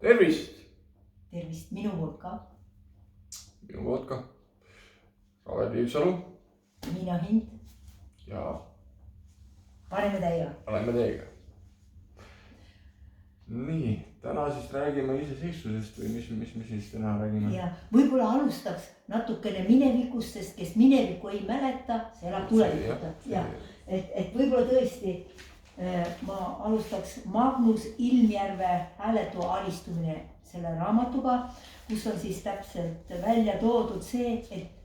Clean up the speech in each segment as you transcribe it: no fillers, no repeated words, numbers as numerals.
Tervist! Tervist minu poolt ka. Minu poolt ka. Kalev Liivsalu. Miina Hind. Ja Paneme täiega. Paneme teiega. Nii, täna siis räägime iseseisvusest või mis siis täna räägime? Ja võib-olla alustaks natukene minevikust, sest kes minevikku ei mäleta, see elab tulevikuta. Ja, et võib-olla tõesti ma alustaks Magnus Ilmjärve hääletu alistumine selle raamatuga, kus on siis täpselt välja toodud see, et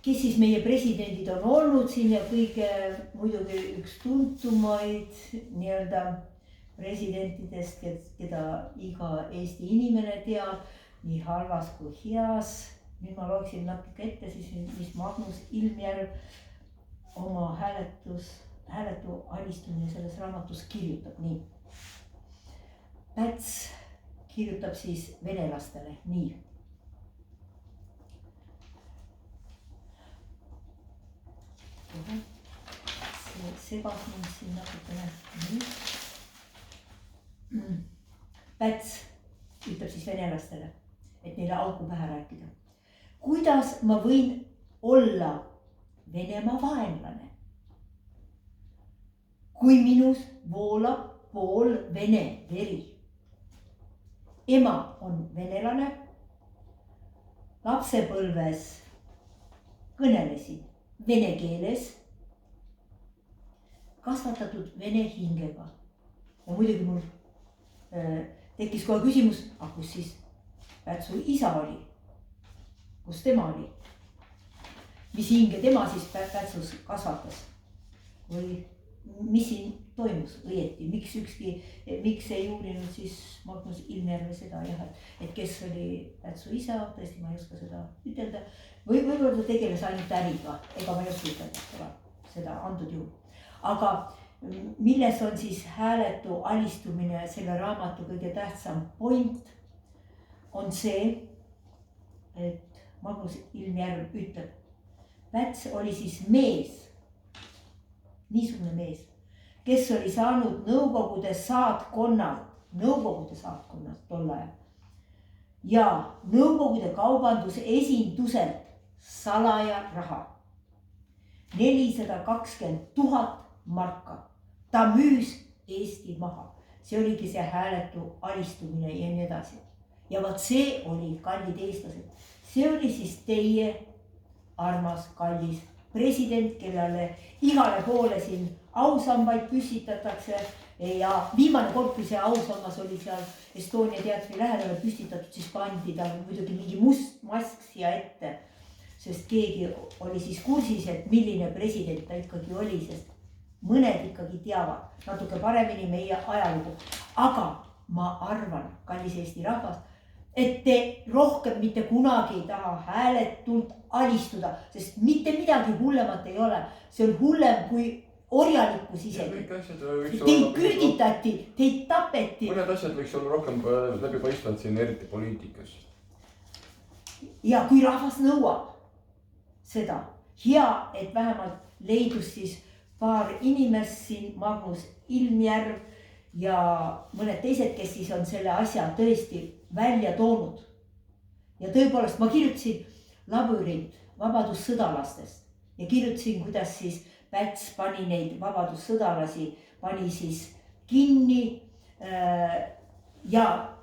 kes siis meie presidendid on olnud siin ja kõige muidugi üks tuntumaid nii-öelda presidentidest, keda iga Eesti inimene teab, nii halvas kui heas. Nüüd ma loeksin natuke ette siis, mis Magnus Ilmjärv oma hääletu alistumine selles raamatus kirjutab nii. Päts kirjutab siis venelastele nii. See segas mind siin natukene nii. Päts ütleb siis venelastele, et neile auku pähe rääkida. Kuidas ma võin olla Venemaa vaenlane, kui minus voolab pool vene veri? Ema on venelane, lapsepõlves kõnelesin vene keeles, kasvatatud vene hingega. Ja muidugi mul tekkis kohe küsimus, kus siis Pätsu isa oli? Kus tema oli? Mis hinge tema siis Pätsus kasvatas? Või mis siin toimus õieti? Miks ei uurinud siis Magnus Ilmjärve seda jah, et kes oli Pätsu isa, tõesti ma ei oska seda ütelda. Võib-olla ta tegeles ainult äriga, ega ma ei oska ütelda seda antud juhul. Aga milles on siis hääletu alistumine selle raamatu kõige tähtsam point, on see, et Magnus Ilmjärv ütleb, Päts oli siis mees, niisugune mees, kes oli saanud Nõukogude saatkonnalt tol ajal ja Nõukogude kaubanduse esinduselt salaja raha 420 000 marka. Ta müüs Eesti maha. See oligi see hääletu alistumine ja nii edasi. Ja vaat see oli, kallid eestlased, see oli siis teie armas kallis president, kellele igale poole siin ausambaid püstitatakse ja viimane kord, kui see ausammas oli seal Estonia teatri lähedale püstitatud, siis pandi tal muidugi mingi must mask siia ette, sest keegi oli siis kursis, et milline president ta ikkagi oli, sest mõned ikkagi teavad natuke paremini meie ajalugu. Aga ma arvan, kallis Eesti rahvas, et te rohkem mitte kunagi ei taha hääletult alistuda, sest mitte midagi hullemat ei ole. See on hullem kui orjalikkus isegi. Teid küüditati, teid tapeti. Mõned asjad võiks olla rohkem läbipaistvad siin, eriti poliitikas. Ja kui rahvas nõuab seda, hea, et vähemalt leidus siis paar inimest siin, Magnus Ilmjärv ja mõned teised, kes siis on selle asja tõesti välja toonud. Ja tõepoolest ma kirjutasin labürint vabadussõdalastest ja kirjutasin, kuidas siis Päts pani neid vabadussõdalasi, pani siis kinni. Ja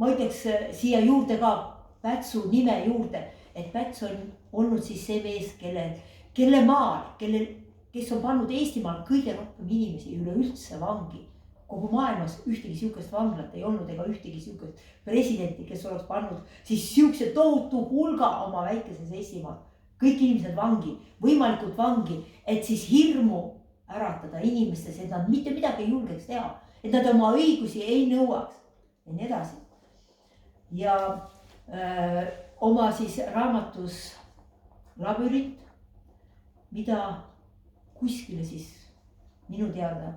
ma ütleks siia juurde ka Pätsu nime juurde, et Päts on olnud siis see mees, kelle maal, kes on pannud Eestimaal kõige rohkem inimesi üleüldse vangi. Kogu maailmas ühtegi siukest vanglat ei olnud ega ühtegi siukest presidenti, kes oleks pannud siis siukse tohutu hulga oma väikeses Eestimaal. Kõik inimesed vangi, võimalikult vangi, et siis hirmu äratada inimestes, et nad mitte midagi ei julgeks teha, et nad oma õigusi ei nõuaks ja nii edasi. Ja oma siis raamatus labürint, mida kuskile siis minu teada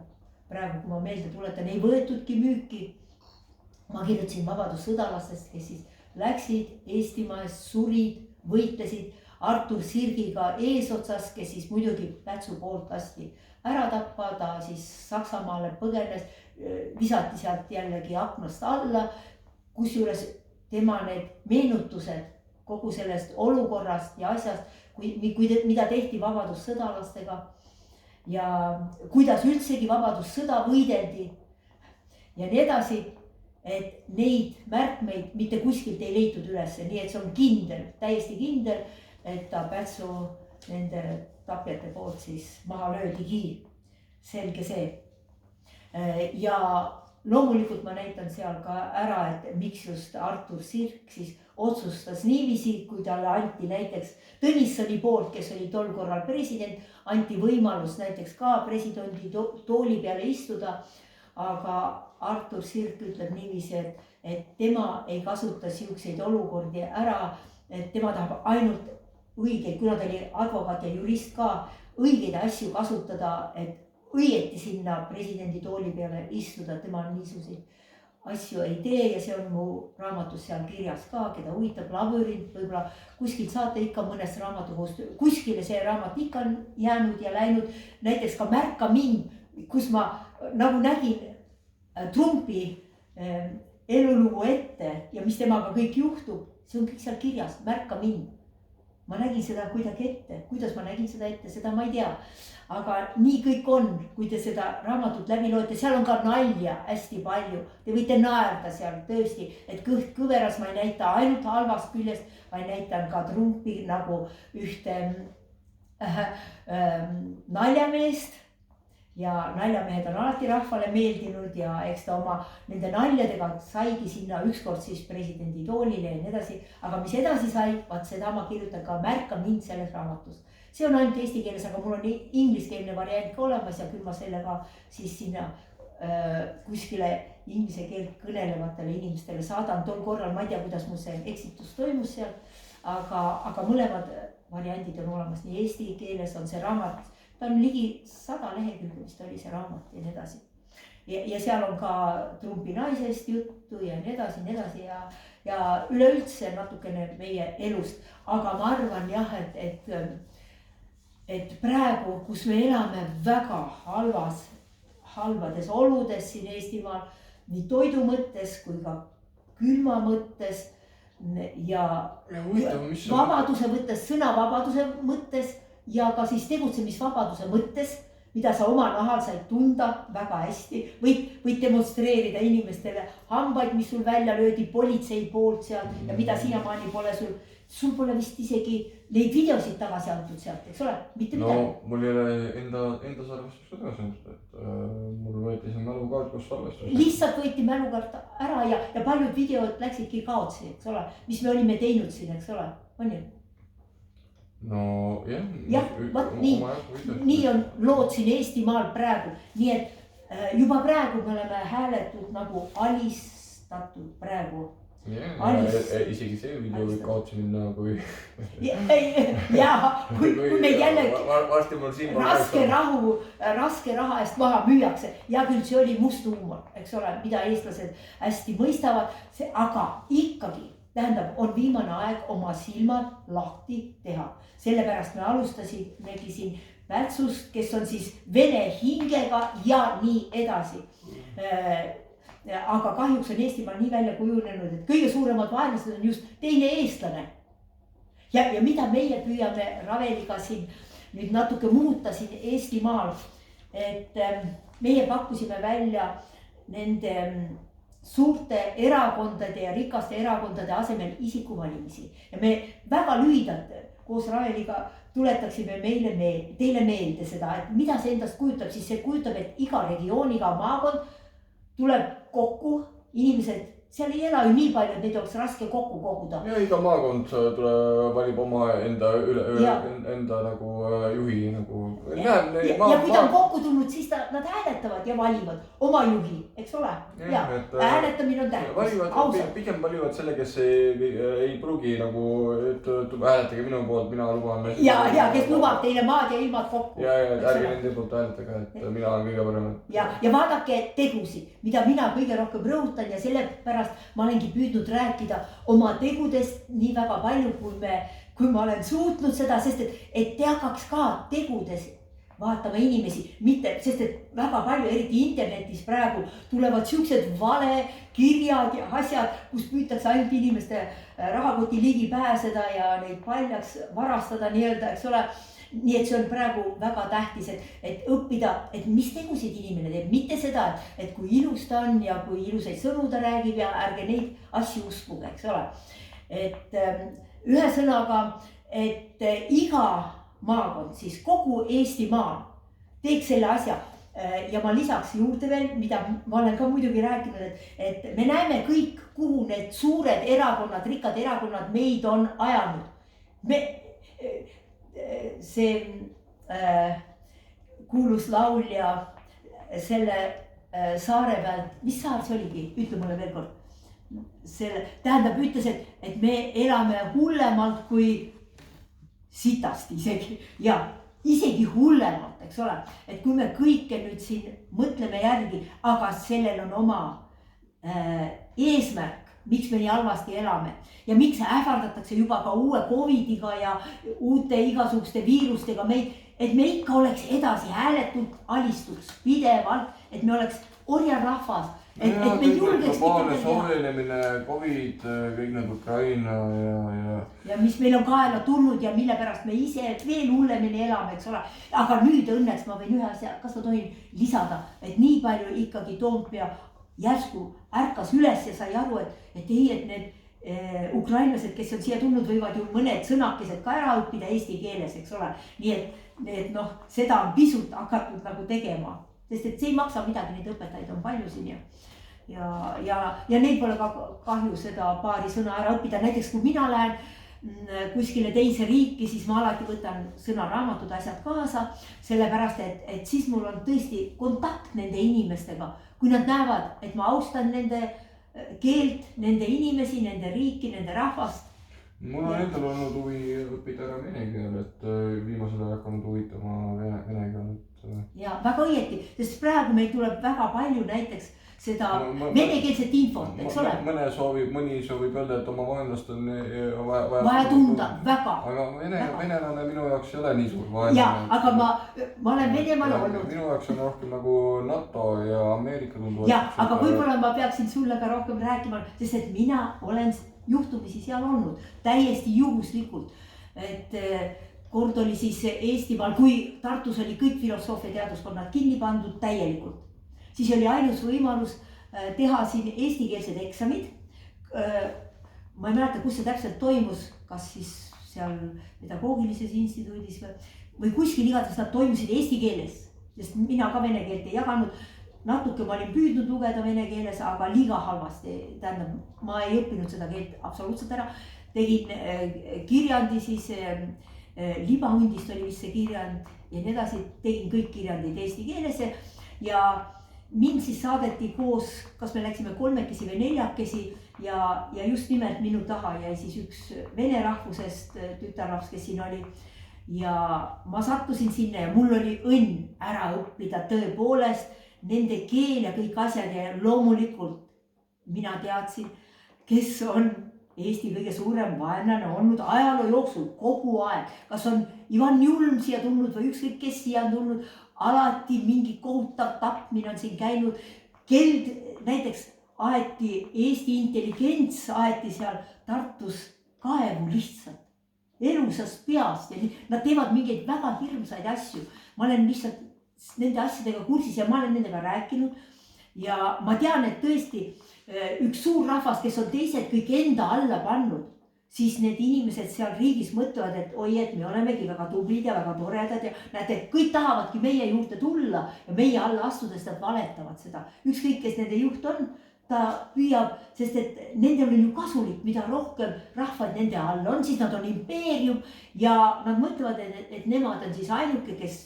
praegu, kui ma meelde tuletan, ei võetudki müüki. Ma kirjutasin vabadussõdalastest, kes siis läksid Eestimaes, surid, võitlesid Artur Sirgiga eesotsas, kes siis muidugi Pätsu poolt lasti ära tappa, ta siis Saksamaale põgenes, visati sealt jällegi aknast alla. kusjuures tema need meenutused kogu sellest olukorrast ja asjast, mida tehti vabadussõdalastega ja kuidas üldsegi vabadussõda võideldi ja nii edasi, et neid märkmeid mitte kuskilt ei leitud ülesse, nii et see on kindel, täiesti kindel, et ta Pätsu nende tapjate poolt siis maha löödigi, selge see. Ja loomulikult ma näitan seal ka ära, et miks just Artur Sirk siis otsustas niiviisi, kui talle anti näiteks Tõnissoni poolt, kes oli tol korral president, anti võimalus näiteks ka presidendi tooli peale istuda, aga Artur Sirk ütleb niiviisi, et tema ei kasuta siukseid olukordi ära, et tema tahab ainult õigeid, kuna ta oli advokaat ja jurist ka, õigeid asju kasutada, et õieti sinna presidendi tooli peale istuda, tema niisuguseid asju ei tee ja see on mu raamatus seal kirjas ka, keda huvitab labürint, võib-olla kuskilt saate ikka mõnest raamatukogust, kuskile see raamat ikka on jäänud ja läinud, näiteks ka Märka mind, kus ma nagu nägin Trumpi elulugu ette ja mis temaga kõik juhtub, see on kõik seal kirjas, Märka mind. Ma nägin seda kuidagi ette, kuidas ma nägin seda ette, seda ma ei tea. Aga nii kõik on, kui te seda raamatut läbi loete, seal on ka nalja hästi palju. Te võite naerda seal tõesti, et kõht kõveras ma ei näita ainult halvast küljest, vaid näitan ka Trumpi nagu ühte naljameest. Ja naljamehed on alati rahvale meeldinud ja eks ta oma nende naljadega saigi sinna ükskord siis presidendi toolile ja nii edasi. Aga mis edasi sai, vaat seda ma kirjutan ka Märka mind selles raamatus. See on ainult eesti keeles, aga mul on ingliskeelne variant ka olemas ja küll ma sellega siis sinna kuskile inglise keelt kõnelevatele inimestele saadan. Tol korral ma ei tea, kuidas mul see eksitus toimus seal, aga mõlemad variandid on olemas. Nii eesti keeles on see raamat. Ta on ligi 100 lehekülge, mis ta oli see raamat ja nii edasi. Ja seal on ka Trumpi naisest juttu ja nii edasi ja üleüldse natukene meie elust. Aga ma arvan jah, et praegu, kus me elame väga halvades oludes siin Eestimaal, nii toidu mõttes kui ka külma mõttes ja vabaduse mõttes, sõnavabaduse mõttes, ja ka siis tegutsemisvabaduse mõttes, mida sa oma nahal said tunda väga hästi, võid demonstreerida inimestele hambaid, mis sul välja löödi politsei poolt seal ja mida sinamaani pole sul pole vist isegi neid videosid tagasi antud sealt, eks ole, mitte midagi. No mul ei ole enda salvestust ka tagasi antud, et mul võeti see mälukaart koos salvestus. Lihtsalt võeti mälukaart ära ja paljud videod läksidki kaotsi, eks ole, mis me olime teinud siin, eks ole, on ju? No jah. Jah, vaat nii on lood siin Eestimaal praegu, nii et juba praegu me oleme hääletud nagu alistatud praegu. Isegi see video võib kaotsi minna, kui kui meid jällegi raske raha eest maha müüakse. Ja küll see oli must huumor, eks ole, mida eestlased hästi mõistavad, aga ikkagi tähendab, on viimane aeg oma silmad lahti teha. Sellepärast me alustasimegi siin Pätsust, kes on siis vene hingega ja nii edasi. Aga kahjuks on Eestimaal nii välja kujunenud, et kõige suuremad vaenlased on just teine eestlane. Ja mida meie püüame Raveliga siin nüüd natuke muuta siin Eestimaal, et meie pakkusime välja nende suurte erakondade ja rikaste erakondade asemel isikuvalimisi. Ja me väga lühidalt koos Raveliga tuletaksime teile meelde seda, et mida see endast kujutab, siis see kujutab, et iga regioon, iga maakond tuleb kokku, inimesed, seal ei ela ju nii palju, et neid oleks raske kokku koguda. Ja iga maakond valib oma enda nagu juhi nagu. Ja kui ta on kokku tulnud, siis nad hääletavad ja valivad oma juhi, eks ole? Ja hääletamine on tähtis. Pigem valivad selle, kes ei pruugi nagu, et hääletage minu poolt, mina luban. Ja kes lubab teile maad ja ilmad kokku. Ja ärge nende poolt hääletage, et mina olen kõige parem. Ja vaadake tegusid, mida mina kõige rohkem rõhutan ja sellepärast ma olengi püüdnud rääkida oma tegudest nii väga palju, kui ma olen suutnud seda, sest et te hakkaks ka tegudes vaatama inimesi, mitte, sest et väga palju, eriti internetis praegu tulevad siuksed valekirjad ja asjad, kus püütakse ainult inimeste rahakoti ligi pääseda ja neid paljaks varastada nii-öelda, eks ole. nii et see on praegu väga tähtis, et õppida, et mis tegusid inimene teeb, mitte seda, et kui ilus ta on ja kui ilusaid sõnu ta räägib ja ärge neid asju uskuge, eks ole. et ühesõnaga, et iga maakond, siis kogu Eestimaa teeks selle asja ja ma lisaks juurde veel, mida ma olen ka muidugi rääkinud, et me näeme kõik, kuhu need suured erakonnad, rikkad erakonnad meid on ajanud. See kuulus laulja selle saare pealt, mis saar see oligi, ütle mulle veel kord. Tähendab, ütles, et me elame hullemalt kui sitast isegi ja isegi hullemalt, eks ole. Et kui me kõike nüüd siin mõtleme järgi, aga sellel on oma eesmärk, miks me nii halvasti elame ja miks ähvardatakse juba ka uue Covidiga ja uute igasuguste viirustega meid, et me ikka oleks edasi hääletult alistuks pidevalt, et me oleks orjarahvas. Et me julgeks soojenemine, Covid, kõik need Ukraina ja mis meil on kaela tulnud ja mille pärast me ise veel hullemini elame, eks ole. Aga nüüd õnneks ma võin ühe asja, kas ma tohin lisada, et nii palju ikkagi Toompea järsku ärkas üles ja sai aru, et need ukrainlased, kes on siia tulnud, võivad ju mõned sõnakesed ka ära õppida eesti keeles, eks ole. Nii et noh, seda on pisut hakatud nagu tegema, sest et see ei maksa midagi, neid õpetajaid on palju siin ja neil pole ka kahju seda paari sõna ära õppida. Näiteks kui mina lähen kuskile teise riiki, siis ma alati võtan sõnaraamatud, asjad kaasa, sellepärast et siis mul on tõesti kontakt nende inimestega. Kui nad näevad, et ma austan nende keelt, nende inimesi, nende riiki, nende rahvast. Mul on endal olnud huvi õppida ära vene keel, et viimasel ajal hakanud huvitama vene keel. Ja väga õieti, sest praegu meil tuleb väga palju näiteks seda venekeelset infot, eks ole. Mõni soovib öelda, et oma vaenlast on vaja tunda, väga. Aga venelane minu jaoks ei ole nii suur vaenlane. Ja, aga ma olen Venemaal olnud. Minu jaoks on rohkem nagu NATO ja Ameerika tunduvad. Ja, aga võib-olla ma peaksin sulle ka rohkem rääkima, sest et mina olen juhtumisi seal olnud täiesti juhuslikult. Et kord oli siis Eestimaal, kui Tartus oli kõik filosoofia teaduskonnad kinni pandud täielikult. Siis oli ainus võimalus teha siin eestikeelsed eksamid. Ma ei mäleta, kus see täpselt toimus, kas siis seal pedagoogilises instituudis või kuskil igatahes nad toimusid eesti keeles, sest mina ka vene keelt ei jaganud. Natuke ma olin püüdnud lugeda vene keeles, aga liiga halvasti. Tähendab, ma ei õppinud seda keelt absoluutselt ära. Tegin kirjandi siis, libahundist oli vist see kirjand ja nii edasi. Tegin kõik kirjandid eesti keeles ja mind siis saadeti koos, kas me läksime 3 või 4 ja just nimelt minu taha jäi siis üks vene rahvusest tütarlaps, kes siin oli. Ja ma sattusin sinna ja mul oli õnn ära õppida tõepoolest nende keel ja kõik asjad ja loomulikult mina teadsin, kes on Eesti kõige suurem vaenlane olnud ajaloo jooksul kogu aeg. Kas on Ivan Julm siia tulnud või ükskõik kes siia on tulnud, alati mingi kohutav tapmine on siin käinud. Keld näiteks aeti, Eesti intelligents aeti seal Tartus kaevu lihtsalt, elusast peast ja nad teevad mingeid väga hirmsaid asju. Ma olen lihtsalt nende asjadega kursis ja ma olen nendega rääkinud ja ma tean, et tõesti üks suur rahvas, kes on teised kõik enda alla pannud, siis need inimesed seal riigis mõtlevad, et oi, et me olemegi väga tublid ja väga toredad ja näete, kõik tahavadki meie juurde tulla ja meie alla astudes nad valetavad seda. Ükskõik, kes nende juht on, ta püüab, sest et nendel on ju kasulik, mida rohkem rahvad nende all on, siis nad on impeerium ja nad mõtlevad, et nemad on siis ainuke, kes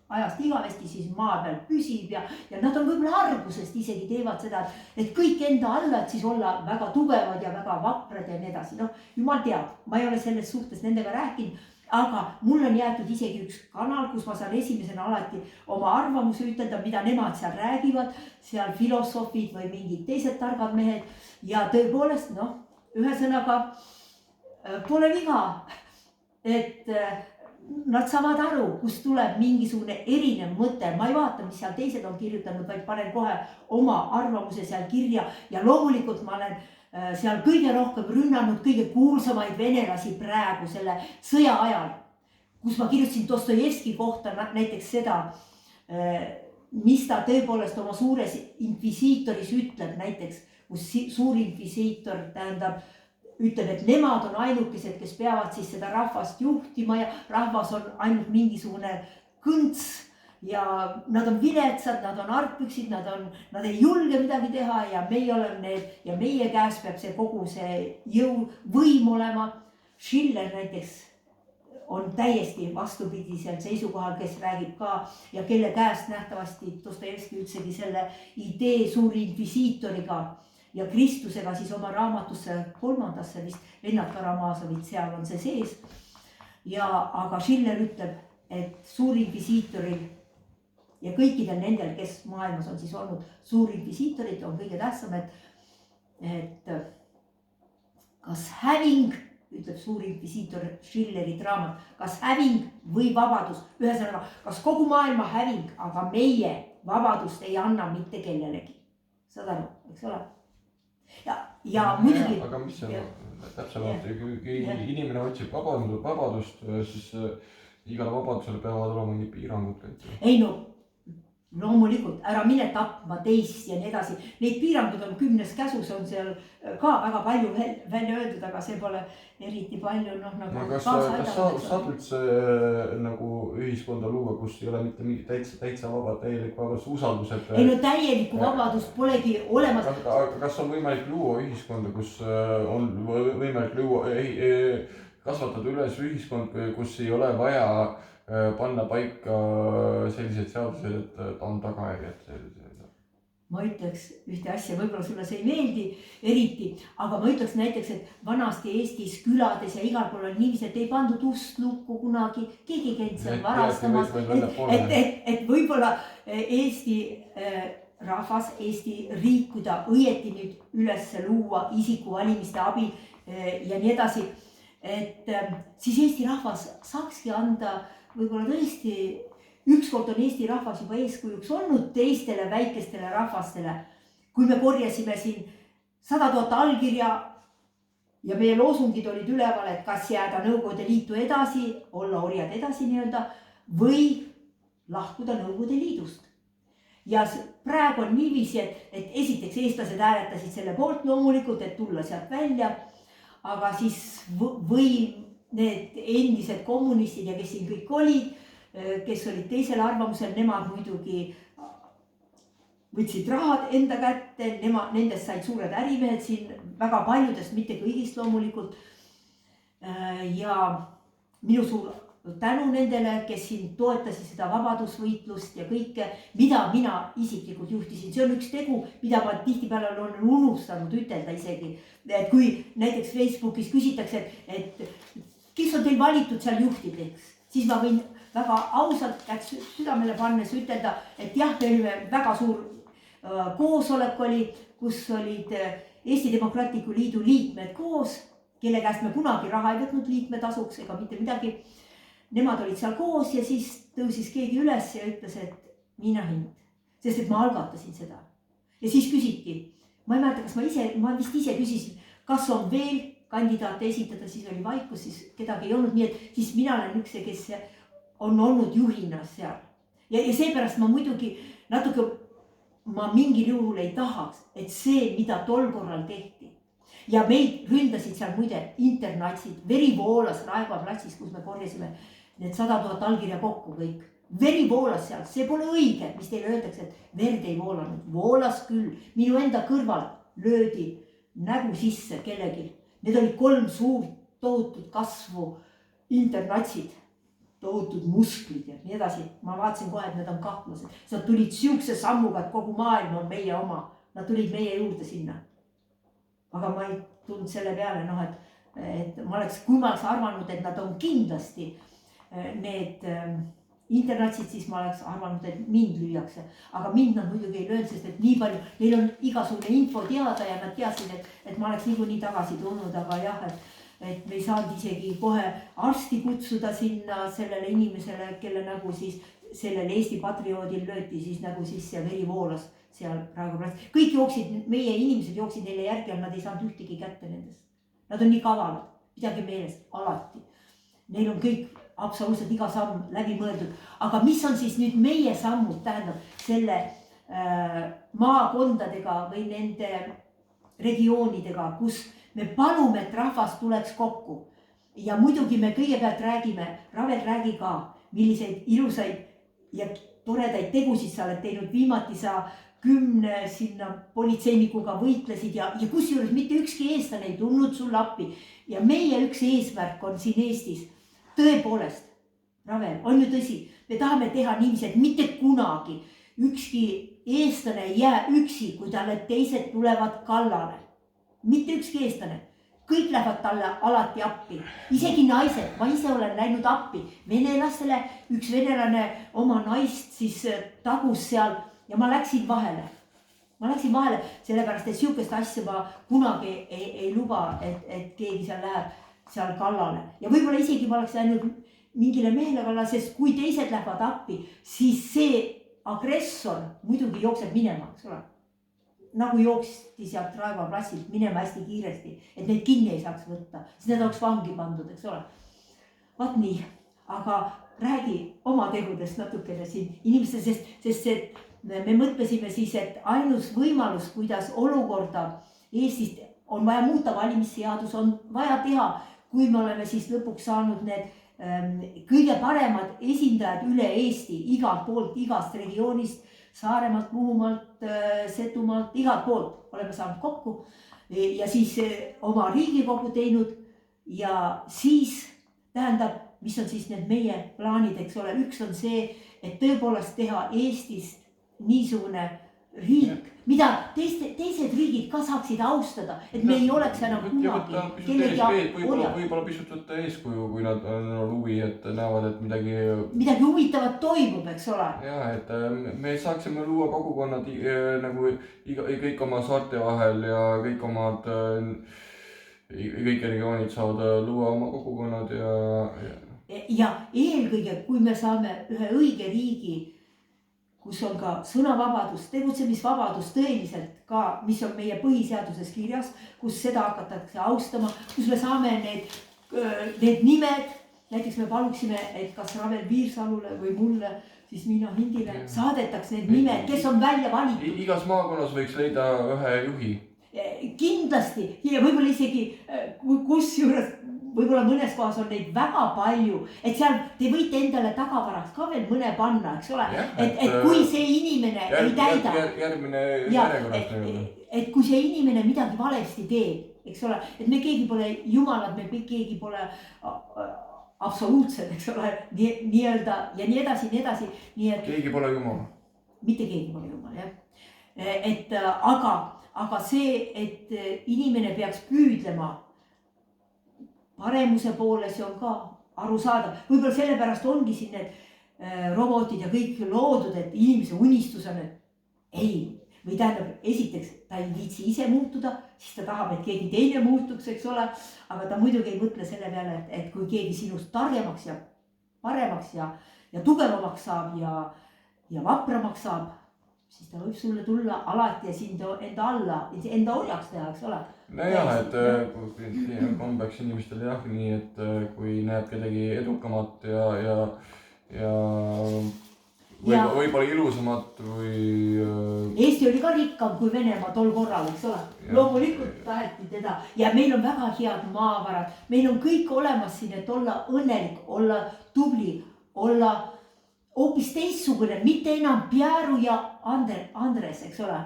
ajast igavesti siis maa peal püsib ja nad on võib-olla argusest isegi teevad seda, et kõik enda alla, et siis olla väga tugevad ja väga vaprad ja nii edasi. Noh, jumal teab, ma ei ole selles suhtes nendega rääkinud, aga mul on jäetud isegi üks kanal, kus ma saan esimesena alati oma arvamuse ütelda, mida nemad seal räägivad, seal filosoofid või mingid teised targad mehed ja tõepoolest, noh, ühesõnaga pole viga, et nad saavad aru, kust tuleb mingisugune erinev mõte, ma ei vaata, mis seal teised on kirjutanud, vaid panen kohe oma arvamuse seal kirja ja loomulikult ma olen seal kõige rohkem rünnanud kõige kuulsamaid venelasi praegu selle sõja ajal, kus ma kirjutasin Dostojevski kohta näiteks seda, mis ta tõepoolest oma suures inkvisiitoris ütleb, näiteks kus suur inkvisiitor tähendab, ütleb, et nemad on ainukesed, kes peavad siis seda rahvast juhtima ja rahvas on ainult mingisugune kõnts ja nad on viletsad, nad on argpüksid, nad ei julge midagi teha ja meie oleme need ja meie käes peab see kogu see võim olema. Schiller näiteks on täiesti vastupidisel seisukohal, kes räägib ka ja kelle käest nähtavasti Dostojevski üldsegi selle idee suuri inkvisiitoriga ja Kristusega siis oma raamatusse 3. vist Vennad Karamaažovit, seal on see sees. Aga Schiller ütleb, et suur inkvisiitoril ja kõikidel nendel, kes maailmas on siis olnud suur inkvisiitorid, on kõige tähtsam, et kas häving, ütleb suur inkvisiitor Schilleri raamat, kas häving või vabadus, ühesõnaga, kas kogu maailma häving, aga meie vabadust ei anna mitte kellelegi. Saad aru, eks ole? Ja muidugi. Aga mis see täpsemalt, kui inimene otsib vabadust, siis igale vabadusele peavad olema mingid piirangud. Ei no, loomulikult, ära mine tapma teist ja nii edasi. Neid piirangud on 10 käsus, on seal ka väga palju välja öeldud, aga see pole eriti palju nagu kas saab üldse nagu ühiskonda luua, kus ei ole mitte mingi täitsa vaba, täielik vabadus, usaldused? Ei no täielikku vabadust polegi olemas. Kas on võimalik luua ühiskonda, kus on võimalik luua, kasvatada üles ühiskond, kus ei ole vaja panna paika sellised seadused, et on tagajärjed? Ma ütleks ühte asja, võib-olla sulle see ei meeldi eriti, aga ma ütleks näiteks, et vanasti Eestis külades ja igal pool on niiviisi, et ei pandud ust lukku kunagi, keegi ei käinud seal varastamas, et võib-olla Eesti rahvas, Eesti riik, kui ta õieti nüüd üles luua isikuvalimiste abi ja nii edasi, et siis Eesti rahvas saakski anda võib-olla tõesti, ükskord on Eesti rahvas juba eeskujuks olnud teistele väikestele rahvastele, kui me korjasime siin 100 000 allkirja ja meie loosungid olid üleval, et kas jääda Nõukogude Liitu edasi, olla orjad edasi nii-öelda või lahkuda Nõukogude Liidust. Ja praegu on niiviisi, et esiteks eestlased hääletasid selle poolt loomulikult, et tulla sealt välja, aga siis või need endised kommunistid ja kes siin kõik olid, kes olid teisel arvamusel, nemad muidugi võtsid rahad enda kätte, nendest said suured ärimehed siin, väga paljudest, mitte kõigist loomulikult. Ja minu suur tänu nendele, kes siin toetasid seda vabadusvõitlust ja kõike, mida mina isiklikult juhtisin. See on üks tegu, mida ma tihtipeale olen unustanud ütelda isegi. Et kui näiteks Facebookis küsitakse, et kes on teil valitud seal juhtideks, siis ma võin väga ausalt südamele pannes ütelda, et jah, me olime väga suur koosolek oli, kus olid Eesti Demokraatliku Liidu liikmed koos, kelle käest me kunagi raha ei võtnud liikmetasuks ega mitte midagi. Nemad olid seal koos ja siis tõusis keegi üles ja ütles, et Miina Hint, sest et ma algatasin seda. Ja siis küsiti, ma ei mäleta, kas ma vist ise küsisin, kas on veel kandidaate esitada, siis oli vaikus, siis kedagi ei olnud, nii et siis mina olen üks, kes on olnud juhina seal. Ja seepärast ma muidugi natuke, ma mingil juhul ei tahaks, et see, mida tol korral tehti. Ja meid ründasid seal muide internatsid, veri voolas Raekoja platsis, kus me korjasime need 100 000 allkirja kokku kõik. Veri voolas seal, see pole õige, mis teile öeldakse, et verd ei voolanud, voolas küll. Minu enda kõrvalt löödi nägu sisse kellelgi. Need olid 3 suurt tohutut kasvu internatsid, tohutud musklid ja nii edasi. Ma vaatasin kohe, et need on kahtlased. Nad tulid siukse sammuga, et kogu maailm on meie oma. Nad tulid meie juurde sinna. Aga ma ei tulnud selle peale, et kui ma oleks arvanud, et nad on kindlasti need internatsid, siis ma oleks arvanud, et mind lüüakse. Aga mind nad muidugi ei löönud, sest et nii palju, neil on igasugune info teada ja nad teadsid, et ma oleks niikuinii tagasi tulnud, aga jah, et me ei saanud isegi kohe arsti kutsuda sinna sellele inimesele, kelle nagu siis sellel Eesti patrioodil lööti siis nagu siis see veri voolas seal Raekoja platsil. Kõik jooksid, meie inimesed jooksid neile järgi, aga nad ei saanud ühtegi kätte nendest. Nad on nii kavalad, pidage meeles, alati. Neil on kõik absoluutselt iga samm läbi mõeldud. Aga mis on siis nüüd meie sammud, tähendab selle maakondadega või nende regioonidega, kus me palume, et rahvas tuleks kokku. Ja muidugi me kõigepealt räägime, Ravel räägi ka, milliseid ilusaid ja toredaid tegusid sa oled teinud. Viimati sa 10 sinna politseinikuga võitlesid ja kusjuures mitte ükski eestlane ei tulnud sulle appi. Ja meie üks eesmärk on siin Eestis, tõepoolest, Ravel, on ju tõsi, me tahame teha niiviisi, et mitte kunagi ükski eestlane ei jää üksi, kui talle teised tulevad kallale. Mitte ükski eestlane. Kõik lähevad talle alati appi, isegi naised, ma ise olen läinud appi venelastele, üks venelane oma naist siis tagus seal ja ma läksin vahele. Ma läksin vahele, sellepärast, et sihukest asja ma kunagi ei luba, et keegi seal läheb seal kallale. Ja võib-olla isegi ma oleks läinud mingile mehele kallale, sest kui teised lähevad appi, siis see agressor muidugi jookseb minema, eks ole. Nagu jooksti sealt Raekoja platsilt minema hästi kiiresti, et neid kinni ei saaks võtta, siis need oleks vangi pandud, eks ole. Vaat nii, aga räägi oma tegudest natukene siin inimeste, sest me mõtlesime siis, et ainus võimalus, kuidas olukorda Eestist on vaja muuta, valimisseadus on vaja teha, kui me oleme siis lõpuks saanud need kõige paremad esindajad üle Eesti, igalt poolt, igast regioonist, Saaremaalt, Muhumaalt, Setumaalt, igalt poolt oleme saanud kokku ja siis oma Riigikogu teinud ja siis tähendab, mis on siis need meie plaanid, eks ole. Üks on see, et tõepoolest teha Eestist niisugune riik, mida teised riigid ka saaksid austada, et me ei oleks enam kunagi. Võib-olla pisut võtta eeskuju, kui nad on huvi, et näevad, et midagi huvitavat toimub, eks ole. Ja, et me saaksime luua kogukonnad nagu kõik oma saarte vahel ja kõik regioonid saavad luua oma kogukonnad ja eelkõige, kui me saame ühe õige riigi, kus on ka sõnavabadus, tegutsemisvabadus tõeliselt ka, mis on meie põhiseaduses kirjas, kus seda hakatakse austama, kus me saame need nimed, näiteks me paluksime, et kas Ravel Viirsalule või mulle, siis Miina Hindile saadetaks need nimed, kes on välja valitud. Igas maakonnas võiks leida ühe juhi. Kindlasti ja võib-olla isegi kus juures, võib-olla mõnes kohas on neid väga palju, et seal te võite endale tagavarast ka veel mõne panna, eks ole, et kui see inimene ei täida. Järgmine järjekorras. Et kui see inimene midagi valesti teeb, eks ole, et me keegi pole jumalad, me keegi pole absoluutselt, eks ole, nii-öelda ja nii edasi, nii edasi. Keegi pole jumal. Mitte keegi pole jumal, jah. Aga see, et inimene peaks püüdlema paremuse poole, see on ka arusaadav. Võib-olla sellepärast ongi siin need robotid ja kõik loodud, et inimese unistus on, et ei. Või tähendab, esiteks ta ei viitsi ise muutuda, siis ta tahab, et keegi teine muutuks, eks ole. Aga ta muidugi ei mõtle selle peale, et kui keegi sinust targemaks ja paremaks ja tugevamaks saab ja vapramaks saab, siis ta võib sulle tulla alati ja sind enda alla, enda orjaks teha, eks ole. Nojah, et kombeks inimestel jah, nii et kui näeb kedagi edukamat ja võib-olla ilusamat või... Eesti oli ka rikkam kui Venemaa tol korral, eks ole. Loomulikult taheti teda ja meil on väga head maavarad. Meil on kõik olemas siin, et olla õnnelik, olla tubli, olla hoopis teistsugune, mitte enam Pieru ja Andres, eks ole,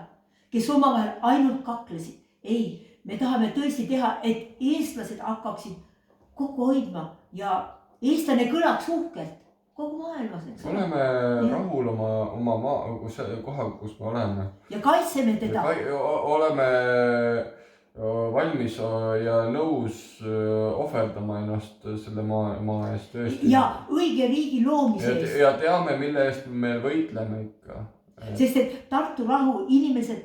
kes omavahel ainult kaklesid. Ei, me tahame tõesti teha, et eestlased hakkaksid kokku hoidma ja eestlane kõlaks uhkelt kogu maailmas, eks ole. Oleme rahul oma koha, kus me oleme. Ja kaitseme teda. Oleme valmis ja nõus ohverdama ennast selle maa eest tõesti. Ja õige riigi loomise eest. Ja teame, mille eest me võitleme ikka. Sest et Tartu rahu inimesed,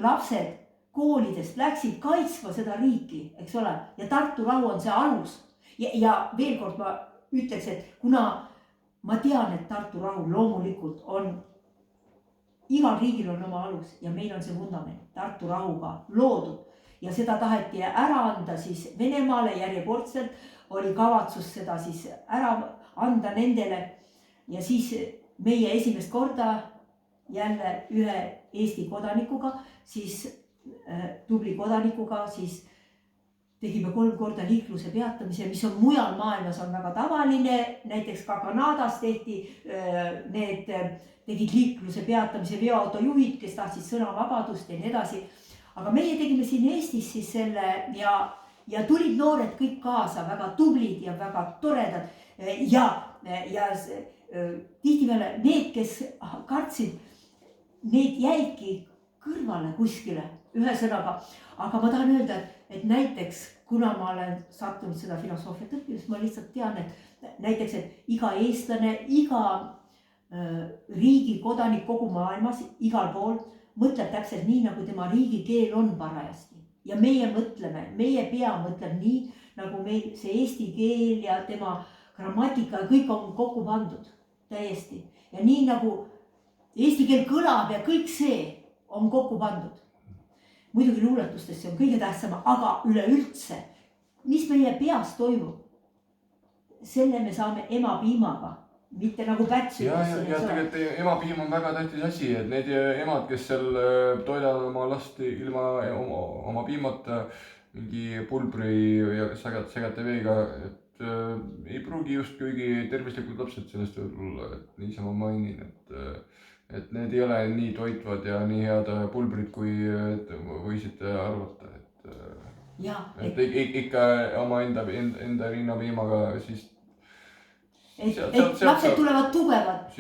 lapsed, koolidest läksid kaitsma seda riiki, eks ole, ja Tartu rahu on see alus. Ja veel kord ma ütleks, et kuna ma tean, et Tartu rahu loomulikult on, igal riigil on oma alus ja meil on see vundament Tartu rahuga loodud ja seda taheti ära anda siis Venemaale järjekordselt, oli kavatsus seda siis ära anda nendele ja siis meie esimest korda jälle ühe Eesti kodanikuga, siis tubli kodanikuga, siis tegime 3 korda liikluse peatamise, mis on mujal maailmas on väga tavaline, näiteks ka Kanadas tehti, need tegid liikluse peatamise veoautojuhid, kes tahtsid sõnavabadust ja nii edasi. Aga meie tegime siin Eestis siis selle ja tulid noored kõik kaasa, väga tublid ja väga toredad ja tihtipeale need, kes kartsid, need jäidki kõrvale kuskile, ühesõnaga. Aga ma tahan öelda, et näiteks, kuna ma olen sattunud seda filosoofiat õppimist, ma lihtsalt tean, et näiteks, et iga eestlane, iga riigi kodanik kogu maailmas, igal pool, mõtleb täpselt nii, nagu tema riigikeel on parajasti. Ja meie mõtleme, meie pea mõtleb nii, nagu meil see eesti keel ja tema grammatika ja kõik on kokku pandud täiesti. Ja nii nagu eesti keel kõlab ja kõik see on kokku pandud. Muidugi luuletustest see on kõige tähtsam, aga üleüldse, mis meie peas toimub, selle me saame emapiimaga, mitte nagu pätsi. Ja tegelikult emapiim on väga tähtis asi, et need emad, kes seal toidavad oma last ilma oma piimata, mingi pulbri ja segate veega, et ei pruugi just kuigi tervislikud lapsed sellest võib-olla, et niisama mainin, et need ei ole nii toitvad ja nii head pulbrid, kui võisite arvata, et ikka oma enda rinnapiimaga siis. Et lapsed tulevad tugevad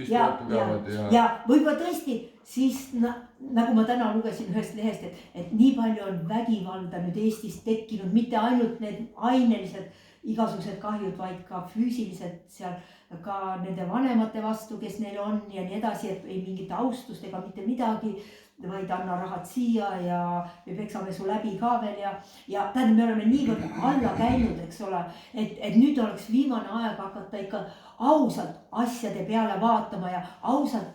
ja võib-olla tõesti siis nagu ma täna lugesin ühest lehest, et nii palju on vägivalda nüüd Eestis tekkinud, mitte ainult need ainelised igasugused kahjud, vaid ka füüsilised seal ka nende vanemate vastu, kes neil on ja nii edasi, et ei mingit austust ega mitte midagi, vaid anna rahad siia ja me peksame su läbi ka veel ja tähendab, me oleme niivõrd alla käinud, eks ole, et nüüd oleks viimane aeg hakata ikka ausalt asjade peale vaatama ja ausalt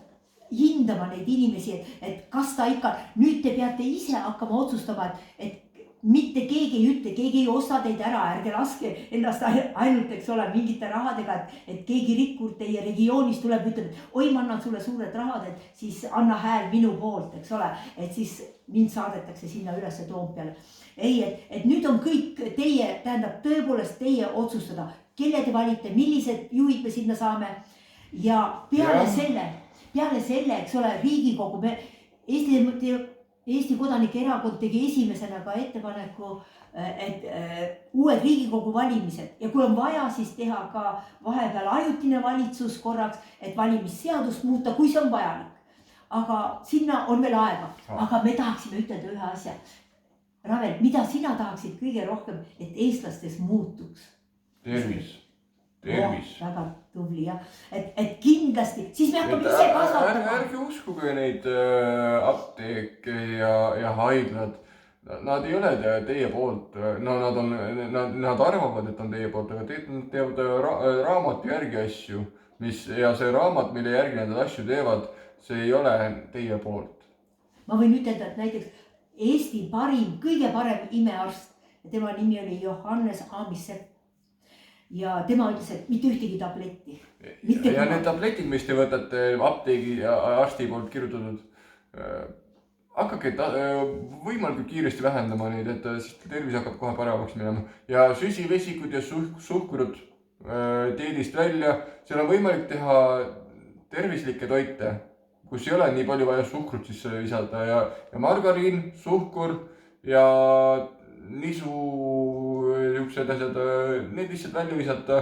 hindama neid inimesi, et kas ta ikka, nüüd te peate ise hakkama otsustama, et mitte keegi ei ütle, keegi ei osta teid ära, ärge laske ennast ainult, eks ole, mingite rahadega, et keegi rikkur teie regioonis tuleb, ütleb, et oi, ma annan sulle suured rahad, et siis anna hääl minu poolt, eks ole, et siis mind saadetakse sinna ülesse Toompeale. Ei, et nüüd on kõik teie, tähendab tõepoolest teie otsustada, kelle te valite, millised juhid me sinna saame ja peale selle, eks ole, Riigikogu, Eesti Kodanike Erakond tegi esimesena ka ettepaneku, et uued Riigikogu valimised ja kui on vaja, siis teha ka vahepeal ajutine valitsus korraks, et valimisseadust muuta, kui see on vajalik. Aga sinna on veel aega, aga me tahaksime ütelda ühe asja. Ravel, mida sina tahaksid kõige rohkem, et eestlastes muutuks? Tervis. Väga tubli jah, et kindlasti, siis me hakkame ise kasvatama. Ärge uskuge neid apteeke ja haiglad, nad ei ole teie poolt, nad arvavad, et on teie poolt, aga nad teevad raamatu järgi asju, ja see raamat, mille järgi nad asju teevad, see ei ole teie poolt. Ma võin ütelda, et näiteks Eesti kõige parem imearst, tema nimi oli Johannes Aamissepp. Ja tema ütles, et mitte ühtegi tabletti. Ja need tabletid, mis te võtate apteegi ja arsti poolt kirjutatud, hakake võimalikult kiiresti vähendama neid, et tervis hakkab kohe paremaks minema. Ja süsivesikud ja suhkurud teedist välja, seal on võimalik teha tervislikke toite, kus ei ole nii palju vaja suhkrut sisse visata ja margariin, suhkur ja nisu niisugused asjad, need lihtsalt välja visata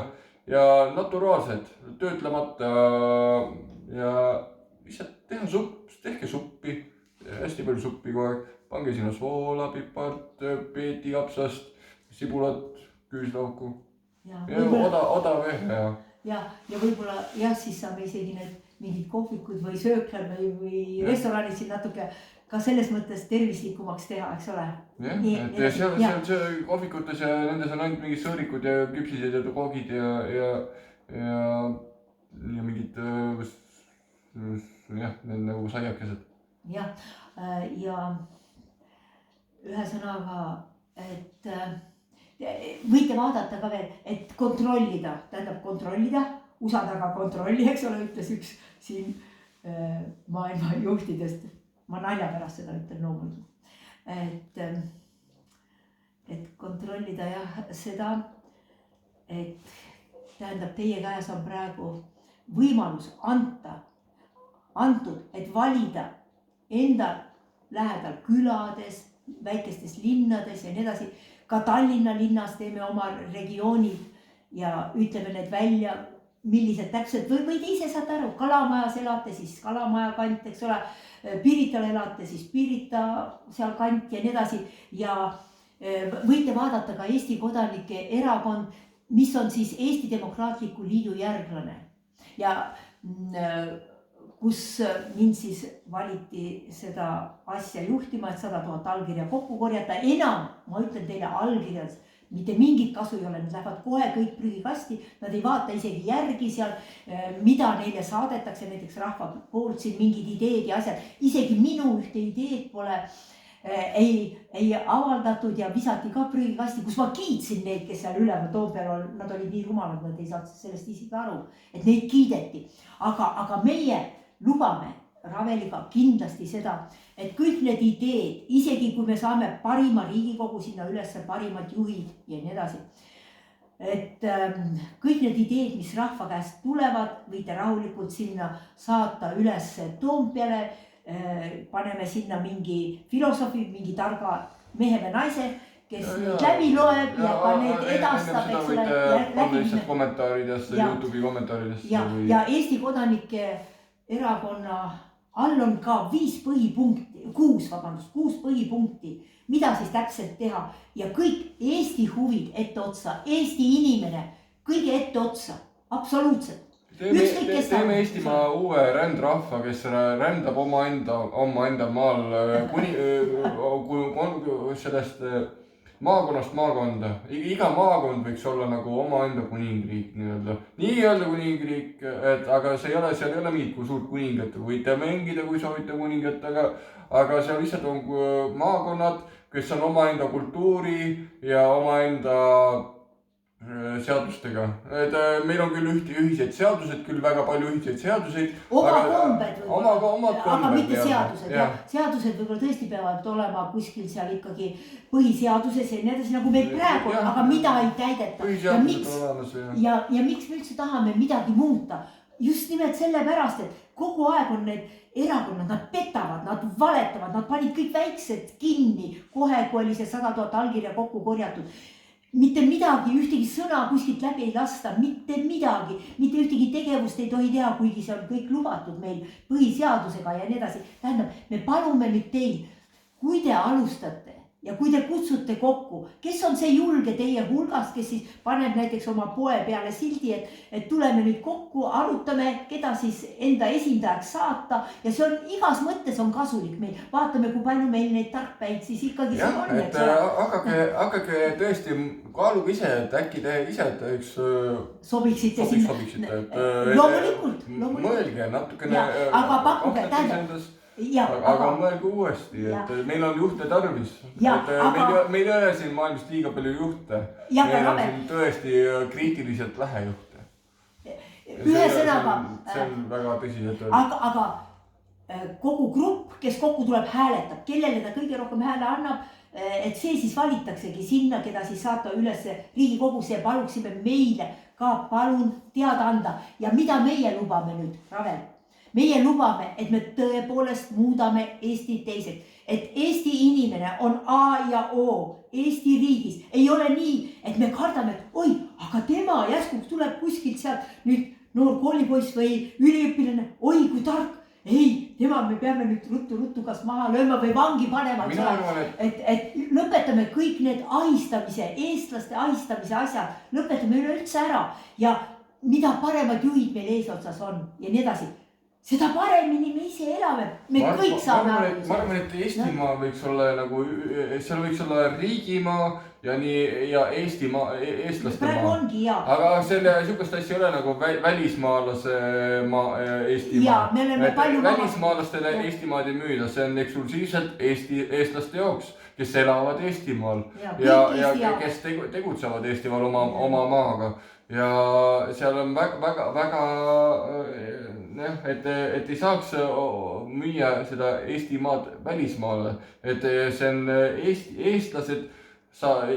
ja naturaalsed, töötlemata ja lihtsalt teha tehke suppi, hästi palju suppi kogu aeg, pange sinna soola, pipart, peetikapsast, sibulat, küüslauku ja odav vehe. Ja võib-olla jah, siis saame isegi need mingid kohvikud või sööklad või restoranid siin natuke ka selles mõttes tervislikumaks teha, eks ole. jah, et seal kohvikutes ja nendes on ainult mingid sõõrikud ja küpsised ja koogid ja mingid jah, need nagu saiakesed. Jah, ja ühesõnaga, et võite vaadata ka veel, et kontrollida, tähendab kontrollida, USA taga kontrolli, eks ole, ütles üks siin maailma juhtidest. Ma nalja pärast seda ütlen loomulikult. Et kontrollida jah seda, et tähendab teie käes on praegu võimalus antud, et valida enda lähedal külades, väikestes linnades ja nii edasi. Ka Tallinna linnas teeme oma regioonid ja ütleme need välja, millised täpselt või te ise saate aru, Kalamajas elate, siis Kalamaja kant, eks ole, Pirital elate, siis Pirita seal kant ja nii edasi. Ja võite vaadata ka Eesti Kodanike Erakond, mis on siis Eesti Demokraatliku Liidu järglane. Ja kus mind siis valiti seda asja juhtima, et 100 000 allkirja kokku korjata. Enam, ma ütlen teile, allkirjas mitte mingit kasu ei ole, nad lähevad kohe kõik prügikasti, nad ei vaata isegi järgi seal, mida neile saadetakse, näiteks rahva poolt siin mingid ideed ja asjad. Isegi minu ühte ideed pole ei avaldatud ja visati ka prügikasti, kus ma kiitsin neid, kes seal üleval Toompeal on, nad olid nii rumalad, nad ei saanud sellest isegi aru, et neid kiideti. Aga meie lubame Raveliga kindlasti seda, et kõik need ideed, isegi kui me saame parima Riigikogu sinna üles, parimad juhid ja nii edasi. Et kõik need ideed, mis rahva käest tulevad, võite rahulikult sinna saata üles Toompeale, paneme sinna mingi filosoofi, mingi targa mehe või naise, kes neid läbi loeb ja ka need edastab. Seda võite panna lihtsalt kommentaaridesse, YouTube'i kommentaaridesse. Ja Eesti Kodanike Erakonna all on ka 6 põhipunkti, mida siis täpselt teha ja kõik Eesti huvid etteotsa, Eesti inimene kõige etteotsa, absoluutselt. Teeme Eestimaa uue rändrahva, kes rändab omaenda maal sellest maakonnast maakonda. Iga maakond võiks olla nagu omaenda kuningriik nii-öelda kuningriik, aga seal ei ole mingit suurt kuningat. Võite mängida, kui soovite kuningat, aga seal lihtsalt on maakonnad, kes on omaenda kultuuri ja omaenda seadustega. Meil on küll ühised seadused, küll väga palju ühiseid seaduseid. Oma kombed võib-olla. Aga mitte seadused. Seadused võib-olla tõesti peavad olema kuskil seal ikkagi põhiseaduses ja nii edasi, nagu meil praegu, aga mida ei täideta. Ja miks me üldse tahame midagi muuta? Just nimelt sellepärast, et kogu aeg on need erakonnad, nad petavad, nad valetavad, nad panid kõik väiksed kinni kohe, kui oli see 100 000 allkirja kokku korjatud. Mitte midagi, ühtegi sõna kuskilt läbi ei lasta, mitte midagi, mitte ühtegi tegevust ei tohi teha, kuigi see on kõik lubatud meil põhiseadusega ja nii edasi. Tähendab, me palume nüüd teil, kui te alustate ja kui te kutsute kokku, kes on see julge teie hulgast, kes siis paneb näiteks oma poe peale sildi, et tuleme nüüd kokku, arutame, keda siis enda esindajaks saata ja see on igas mõttes on kasulik meil. Vaatame, kui palju meil neid tarkpäid siis ikkagi siin on. Hakake tõesti, kaaluge ise, et äkki te ise üks sobiksite sinna. Loomulikult. Mõelge natukene. Aga pakkuge, tähendab. Aga mõelge uuesti, et meil on juhte tarvis. Meil ei ole siin maailmast liiga palju juhte. Meil on siin tõesti kriitiliselt vähe juhte. Ühesõnaga. See on väga tõsiselt öelda. Aga kogu grupp, kes kokku tuleb, hääletab, kellele ta kõige rohkem hääle annab, et see siis valitaksegi sinna, keda siis saata üles Riigikogusse ja paluksime meile ka palun teada anda. Ja mida meie lubame nüüd, Ravel? Meie lubame, et me tõepoolest muudame Eesti teiseks, et Eesti inimene on A ja O Eesti riigis. Ei ole nii, et me kardame, et oi, aga tema järskuks tuleb kuskilt sealt nüüd noor koolipoiss või üliõpilane. Oi, kui tark. Ei, tema me peame nüüd ruttu kas maha lööma või vangi panema. Et lõpetame kõik need ahistamise, eestlaste ahistamise asjad, lõpetame üleüldse ära ja mida paremad juhid meil eesotsas on ja nii edasi. seda paremini me ise elame, me kõik saame aru. Ma arvan, et Eestimaa võiks olla nagu, seal võiks olla riigimaa ja nii ja Eestimaa, eestlaste praegu maa. ongi, jaa. Aga selle sihukest asja ei ole nagu välismaalase maa, Eestimaa. Jaa, me oleme palju välismaalastele Eestimaad ei müüda, see on eksklusiivselt eestlaste jaoks, kes elavad Eestimaal ja kes tegutsevad Eestimaal oma maaga. Ja seal on väga, et ei saaks müüa seda Eestimaad välismaale, et see on eestlased,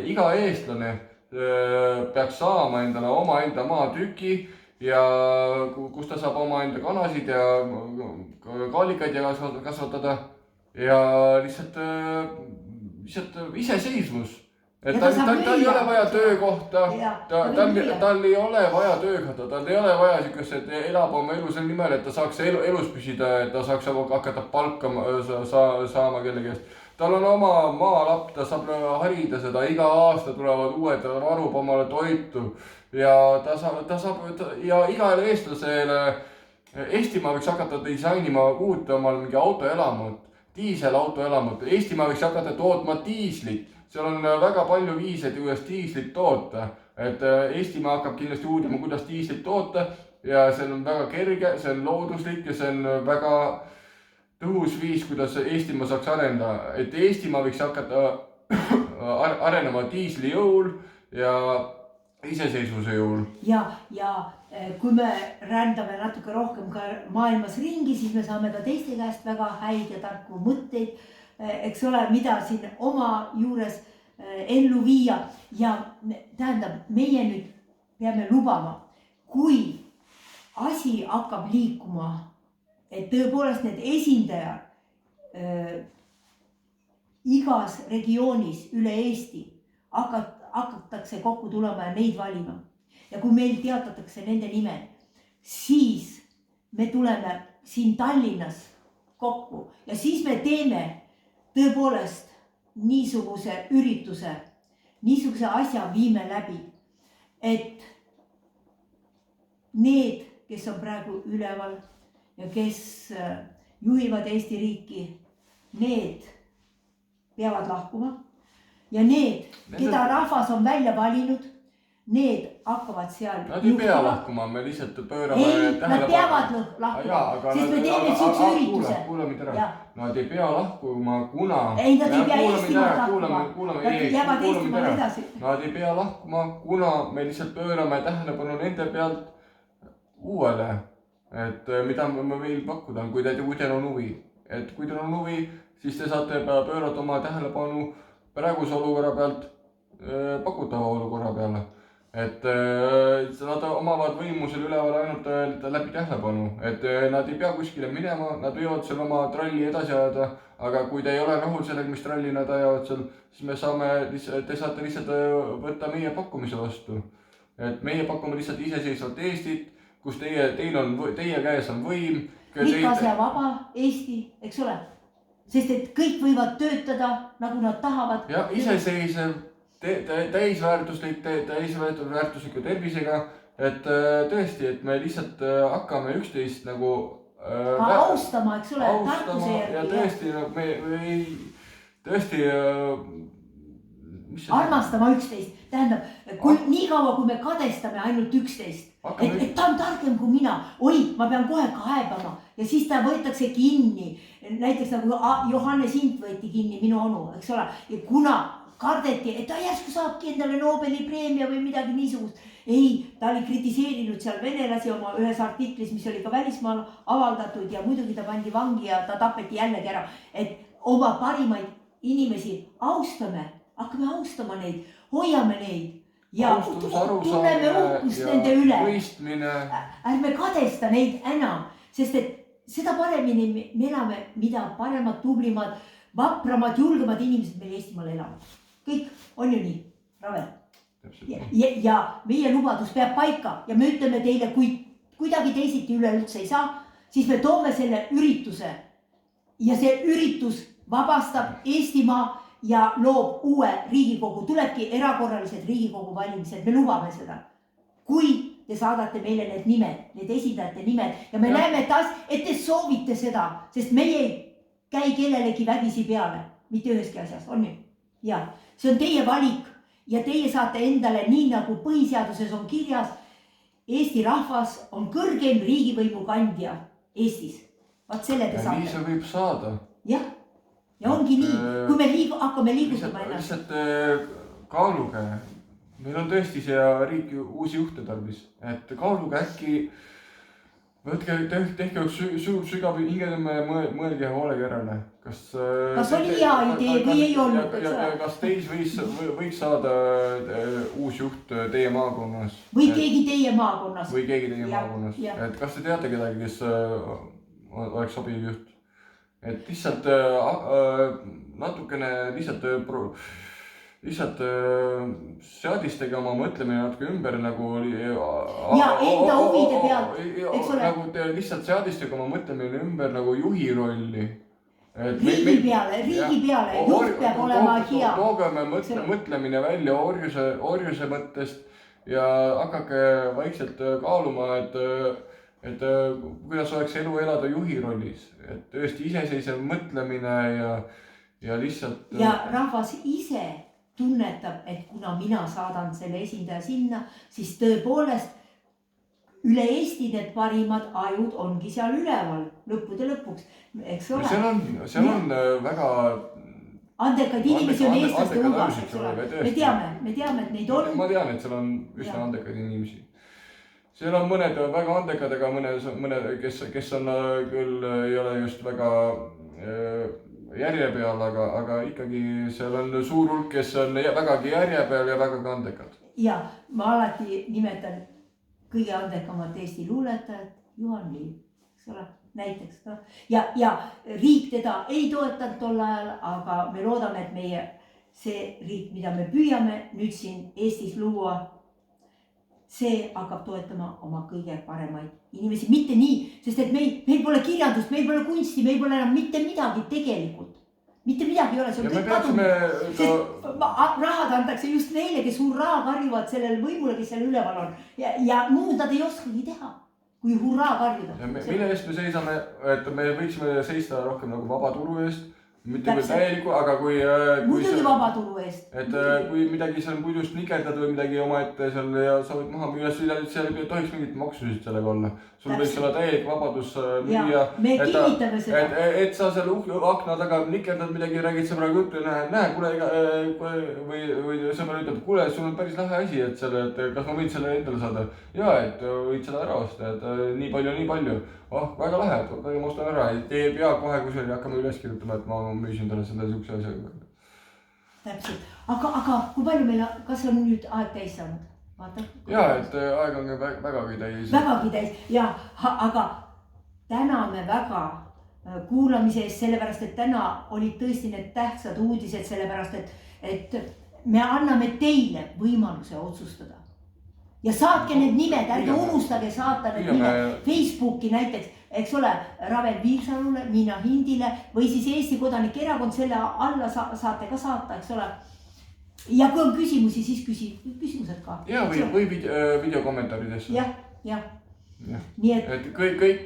iga eestlane peaks saama endale omaenda maatüki ja kus ta saab omaenda kanasid ja kaalikaid ja kasvatada ja lihtsalt iseseisvus. Et tal ei ole vaja töökohta, tal ei ole vaja töökohta, tal ei ole vaja siukest, et elab oma elu sel nimel, et ta saaks elus püsida, et ta saaks hakata palka saama kellegi eest. Tal on oma maalapp, ta saab harida seda, iga aasta tulevad uued, ta varub omale toitu ja ta saab ja igale eestlasele, Eestimaa võiks hakata disainima uut omal mingi autoelamut, diiselautoelamut, Eestimaa võiks hakata tootma diislit. Seal on väga palju viiseid, kuidas diislit toota, et Eestimaa hakkab kindlasti uudima, kuidas diislit toota ja see on väga kerge, see on looduslik ja see on väga tõhus viis, kuidas Eestimaa saaks arendada, et Eestimaa võiks hakata arenema diisli jõul ja iseseisvuse jõul. Ja kui me rändame natuke rohkem ka maailmas ringi, siis me saame ka teiste käest väga häid ja tarku mõtteid, eks ole, mida siin oma juures ellu viia ja tähendab, meie nüüd peame lubama, kui asi hakkab liikuma, et tõepoolest need esindajad igas regioonis üle Eesti hakatakse kokku tulema ja neid valima. Ja kui meil teatatakse nende nimed, siis me tuleme siin Tallinnas kokku ja siis me teeme tõepoolest niisuguse ürituse, niisuguse asja viime läbi, et need, kes on praegu üleval ja kes juhivad Eesti riiki, need peavad lahkuma ja need, keda rahvas on välja valinud, need hakkavad seal Nad ei pea lahkuma, me lihtsalt pöörame Nad peavad lahkuma, sest me teeme siukse ürituse. Kuule mind ära. Nad ei pea lahkuma, kuna... Ei, nad ei pea Eestimaad lahkuma. Nad jäävad Eestimaal edasi. Nad ei pea lahkuma, kuna me lihtsalt pöörame tähelepanu nende pealt uuele. Et mida me veel pakkuda, kui teil on huvi. Et kui teil on huvi, siis te saate pöörata oma tähelepanu praeguse olukorra pealt pakutava olukorra peale. Et nad omavad võimu seal üleval ainult läbi tähelepanu, et nad ei pea kuskile minema, nad võivad seal oma tralli edasi ajada, aga kui te ei ole rahul sellega, mis tralli nad ajavad seal, siis te saate lihtsalt võtta meie pakkumise vastu. Et meie pakume lihtsalt iseseisvat Eestit, kus teie käes on võim. Rikas ja vaba Eesti, eks ole? Sest et kõik võivad töötada, nagu nad tahavad. Ja iseseisev. Täisväärtusliku tervisega, et tõesti, et me lihtsalt hakkame üksteist nagu austama, eks ole, tarkuse järgi. Ja tõesti, tõesti armastama üksteist, tähendab, nii kaua kui me kadestame ainult üksteist, et ta on targem kui mina, oi, ma pean kohe kaebama ja siis ta võetakse kinni, näiteks nagu Johannes Hint võeti kinni, minu onu, eks ole, ja kuna kardeti, et ta järsku saabki endale Nobeli preemia või midagi niisugust. Ei, ta oli kritiseerinud seal venelasi oma ühes artiklis, mis oli ka välismaal avaldatud ja muidugi ta pandi vangi ja ta tapeti jällegi ära. Et oma parimaid inimesi hakkame austama neid, hoiame neid ja tunneme uhkust nende üle. Ärme kadesta neid enam, sest et seda paremini me elame, mida paremad, tublimad, vapramad, julgemad inimesed meil Eestimaal elavad. Kõik on ju nii, Ravel. Ja meie lubadus peab paika ja me ütleme teile, kui kuidagi teisiti üleüldse ei saa, siis me toome selle ürituse ja see üritus vabastab Eestimaa ja loob uue Riigikogu. Tulebki erakorralised Riigikogu valimised, me lubame seda. Kui te saadate meile need nimed, need esindajate nimed ja me näeme, et te soovite seda, sest meie ei käi kellelegi vägisi peale, mitte üheski asjas, on ju? Ja see on teie valik ja teie saate endale, nii nagu põhiseaduses on kirjas, Eesti rahvas on kõrgeim riigivõimu kandja Eestis. Vaat selle te saate. Nii see võib saada. Jah, ja ongi nii, kui me hakkame liigutama ennast. Lihtsalt kaaluge, meil on tõesti siia riiki uusi juhte tarvis, et kaaluge äkki, tehke üks sügav hingeleme ja mõelge hoolega järele. Kas oli hea idee või ei olnud? Kas teis võiks saada uus juht teie maakonnas? Või keegi teie maakonnas. Või keegi teie maakonnas. Et kas te teate kedagi, kes oleks sobiv juht? Et lihtsalt natukene lihtsalt seadistage oma mõtlemine natuke ümber nagu ja enda huvide pealt, eks ole. Nagu te lihtsalt seadistage oma mõtlemine ümber nagu juhi rolli. Riigi peale, juht peab olema hea. Tooge me mõtlemine välja orjuse mõttest ja hakake vaikselt kaaluma, et kuidas oleks elu elada juhi rollis. Et tõesti iseseisev mõtlemine ja lihtsalt... Ja rahvas ise tunnetab, et kuna mina saadan selle esindaja sinna, siis tõepoolest üle Eesti need parimad ajud ongi seal üleval lõppude lõpuks, eks ole. Seal on väga... Andekaid inimesi on eestlaste hulgas, eks ole. Me teame, et neid on. Ma tean, et seal on üsna andekaid inimesi. Seal on mõned väga andekad, aga mõned, kes on küll ei ole just väga järje peal, aga ikkagi seal on suur hulk, kes on vägagi järje peal ja vägagi andekad. Ja ma alati nimetan kõige andekamat Eesti luuletajat Juhan Liiv, eks ole, näiteks. Ja riik teda ei toetanud tol ajal, aga me loodame, et meie see riik, mida me püüame nüüd siin Eestis luua, see hakkab toetama oma kõige paremaid inimesi. Mitte nii, sest et meil pole kirjandust, meil pole kunsti, meil pole enam mitte midagi tegelikult. Mitte midagi ei ole, see on kõik kadunud. Rahad antakse just neile, kes hurraa karjuvad sellele võimule, kes seal üleval on. Ja muud nad ei oskagi teha, kui hurraa karjuda. Mille eest me seisame, et me võiksime seista rohkem nagu vabaturu eest. Mitte kui täieliku, aga kui... Muidugi vabaturu eest. Et kui midagi seal puidust nikerdad või midagi oma ette seal ja sa võid maha müüa, siis seal ei tohiks mingit maksusid sellega olla. Sul võiks olla täielik vabadus müüa. Me kinnitame seda. Et sa seal akna taga nikerdad midagi, räägid sõbraga juttu ja näe, kuule, või sõbra ütleb, kuule, sul on päris lahe asi, et kas ma võin selle endale saada? Jaa, et võid seda ära osta, et nii palju. Väga lahe, et ma ostan ära, et ei pea kohe kusagil hakkama üles kirjutama, et ma müüsin talle selle sihukese asjaga. Täpselt, aga kui palju meil, kas on nüüd aeg täis saanud? Jaa, et aeg on vägagi täis. Vägagi täis, ja, aga täname väga kuulamise eest, sellepärast, et täna olid tõesti need tähtsad uudised, sellepärast, et me anname teile võimaluse otsustada. Ja saatke need nimed, ärge unustage saata need nimed Facebooki näiteks, eks ole, Ravel Viirsalule, Miina Hindile või siis Eesti Kodanike Erakond, selle alla saate ka saata, eks ole. Ja kui on küsimusi, siis küsimused ka. Ja või videokommentaaridesse. Jah. Et kõik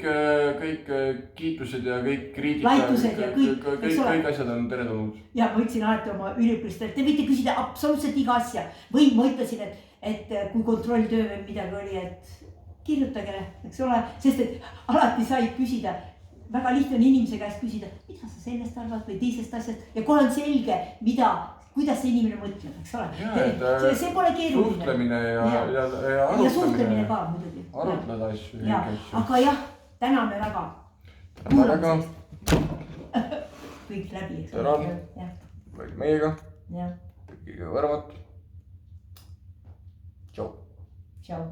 kiitused ja kõik kriitika, laitused ja kõik asjad on teretulnud. Ja ma ütlesin alati oma üliõpilastele, te võite küsida absoluutselt iga asja. Või ma ütlesin, et kui kontrolltöö või midagi oli, et kirjutage, eks ole, sest et alati sai küsida, väga lihtne on inimese käest küsida, mida sa sellest arvad või teisest asjast ja kohe on selge, kuidas see inimene mõtleb, eks ole. See pole keeruline. Suhtlemine ja arutlemine. Ja suhtlemine ka muidugi. Arutleda asju. Aga jah, täname väga. Kõik läbi, eks ole. Tänan. Kõik meiega. Kõigiga kõrvat. Tšau.